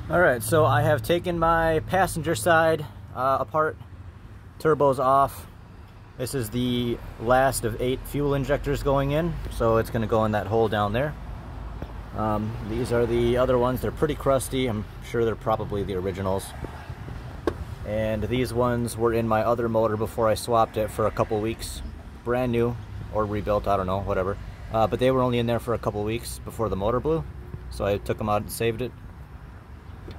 Alright, so I have taken my passenger side apart, turbos off. This is the last of 8 fuel injectors going in, so it's going to go in that hole down there. These are the other ones. They're pretty crusty. I'm sure they're probably the originals. And these ones were in my other motor before I swapped it for a couple weeks. Brand new, or rebuilt, I don't know, whatever. But they were only in there for a couple weeks before the motor blew, so I took them out and saved it.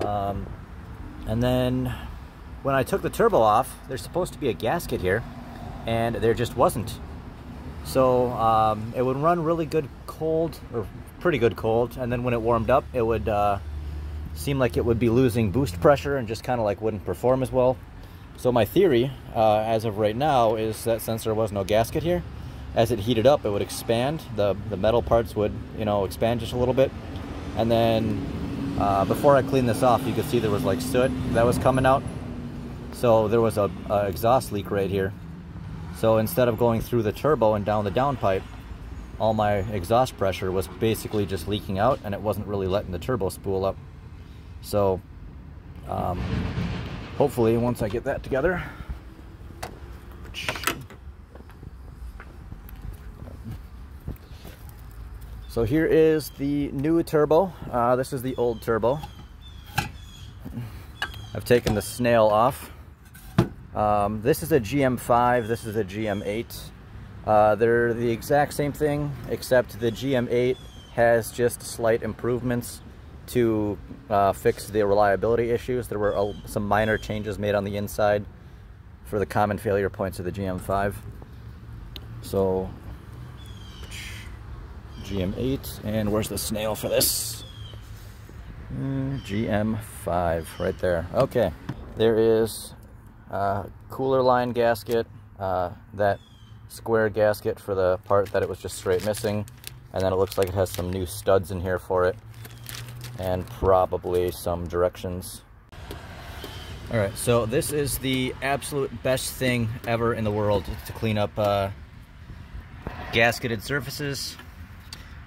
And then when I took the turbo off, there's supposed to be a gasket here, and there just wasn't. So it would run really good cold, or pretty good cold, and then when it warmed up, it would seem like it would be losing boost pressure and just kind of like wouldn't perform as well. So my theory, as of right now, is that since there was no gasket here, as it heated up, it would expand. The metal parts would, you know, expand just a little bit, and then before I cleaned this off, you could see there was like soot that was coming out. So there was a exhaust leak right here. So instead of going through the turbo and down the downpipe, all my exhaust pressure was basically just leaking out, and it wasn't really letting the turbo spool up. So hopefully once I get that together, so here is the new turbo. This is the old turbo. I've taken the snail off. This is a GM5, this is a GM8. They're the exact same thing, except the GM8 has just slight improvements to fix the reliability issues. There were some minor changes made on the inside for the common failure points of the GM5. So GM8, and where's the snail for this? GM5, right there. Okay, there is a cooler line gasket, that square gasket for the part that it was just straight missing, and then it looks like it has some new studs in here for it, and probably some directions. Alright, so this is the absolute best thing ever in the world to clean up gasketed surfaces.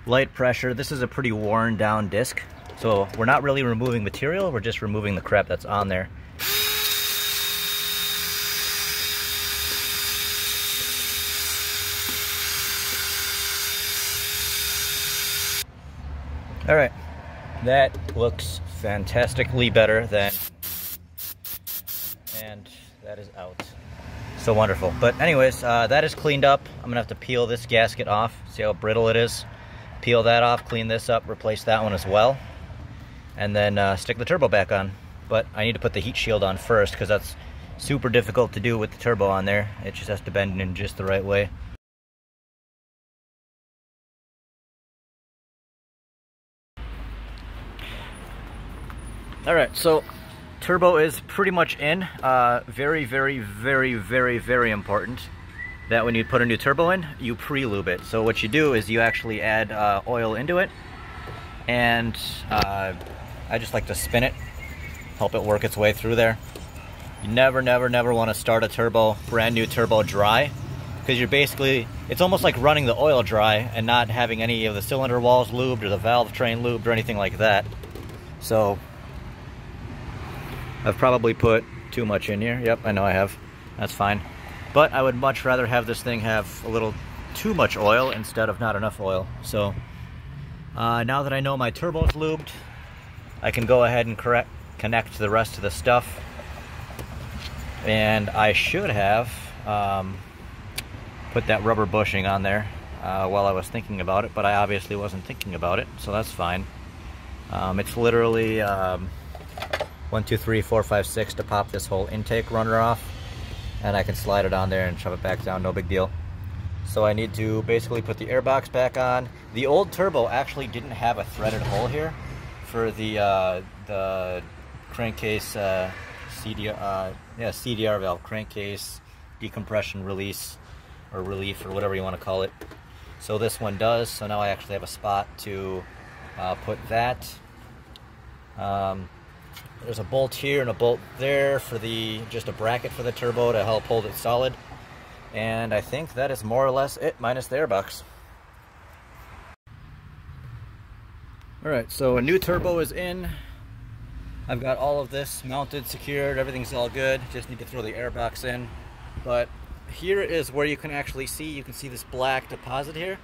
Light pressure. This is a pretty worn down disc, so we're not really removing material, we're just removing the crap that's on there. Alright, that looks fantastically better than, and that is out. So wonderful. But anyways, that is cleaned up. I'm gonna have to peel this gasket off, see how brittle it is. Peel that off, clean this up, replace that one as well, and then stick the turbo back on. But I need to put the heat shield on first, because that's super difficult to do with the turbo on there. It just has to bend in just the right way. Alright, so turbo is pretty much in. Very, very, very, very, very important that when you put a new turbo in, you pre-lube it. So what you do is you actually add oil into it, and I just like to spin it, help it work its way through there. You never, never, never want to start a turbo, brand new turbo, dry, because you're basically, it's almost like running the oil dry and not having any of the cylinder walls lubed or the valve train lubed or anything like that. So I've probably put too much in here. Yep, I know I have. That's fine. But I would much rather have this thing have a little too much oil instead of not enough oil. So now that I know my turbo's lubed, I can go ahead and connect the rest of the stuff. And I should have put that rubber bushing on there while I was thinking about it, but I obviously wasn't thinking about it, so that's fine. It's literally 1, 2, 3, 4, 5, 6 to pop this whole intake runner off, and I can slide it on there and shove it back down, no big deal. So I need to basically put the air box back on. The old turbo actually didn't have a threaded hole here for the crankcase CDR valve, crankcase decompression release or relief or whatever you want to call it. So this one does, so now I actually have a spot to put that. There's a bolt here and a bolt there for just a bracket for the turbo to help hold it solid. And I think that is more or less it, minus the airbox. Alright, so a new turbo is in. I've got all of this mounted, secured, everything's all good. Just need to throw the airbox in. But here is where you can actually see, you can see this black deposit here.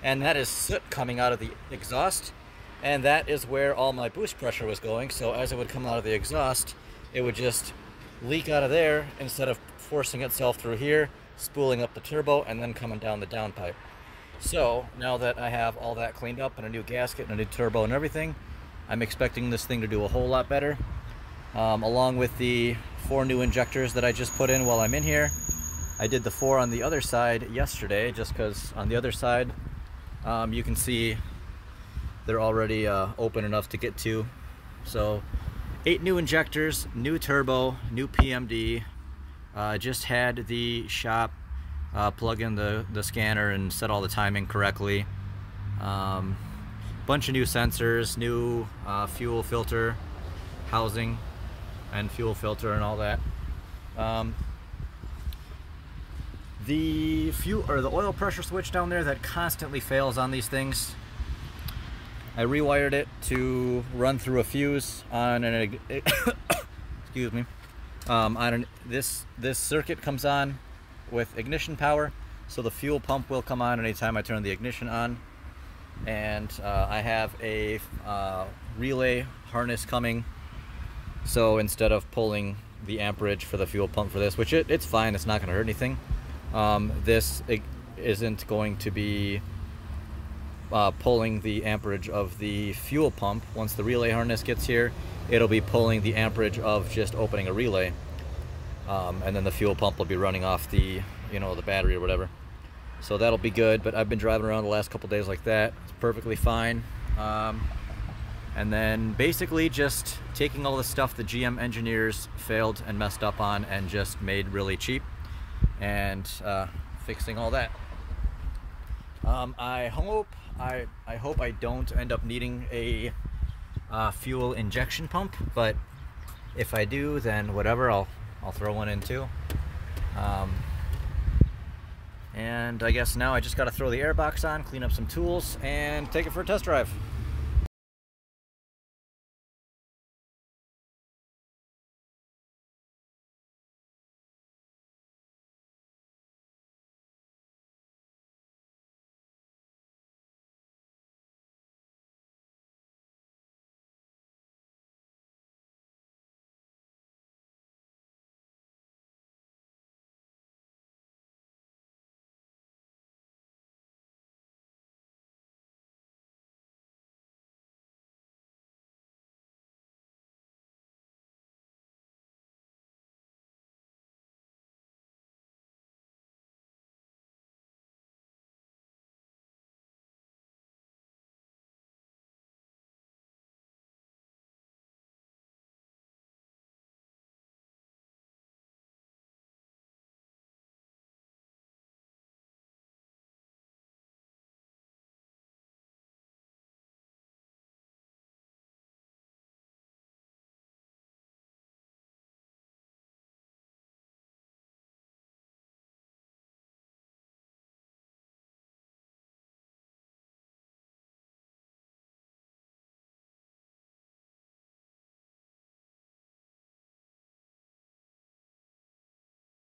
And that is soot coming out of the exhaust. And that is where all my boost pressure was going. So as it would come out of the exhaust, it would just leak out of there instead of forcing itself through here, spooling up the turbo, and then coming down the downpipe. So now that I have all that cleaned up and a new gasket and a new turbo and everything, I'm expecting this thing to do a whole lot better. Along with the 4 new injectors that I just put in while I'm in here. I did the 4 on the other side yesterday, just because on the other side you can see they're already open enough to get to. So 8 new injectors, new turbo, new PMD. Just had the shop plug in the scanner and set all the timing correctly. Bunch of new sensors, new fuel filter housing and fuel filter and all that. The oil pressure switch down there that constantly fails on these things, I rewired it to run through a fuse on an excuse me, this circuit comes on with ignition power, so the fuel pump will come on anytime I turn the ignition on. And I have a relay harness coming, so instead of pulling the amperage for the fuel pump for this, which it's fine, it's not going to hurt anything, this isn't going to be pulling the amperage of the fuel pump. Once the relay harness gets here, it'll be pulling the amperage of just opening a relay, and then the fuel pump will be running off the the battery or whatever. So that'll be good. But I've been driving around the last couple days like that. It's perfectly fine. And then basically just taking all the stuff the GM engineers failed and messed up on and just made really cheap, and fixing all that. I hope I don't end up needing a fuel injection pump, but if I do, then whatever, I'll throw one in too. And I guess now I just got to throw the airbox on, clean up some tools, and take it for a test drive.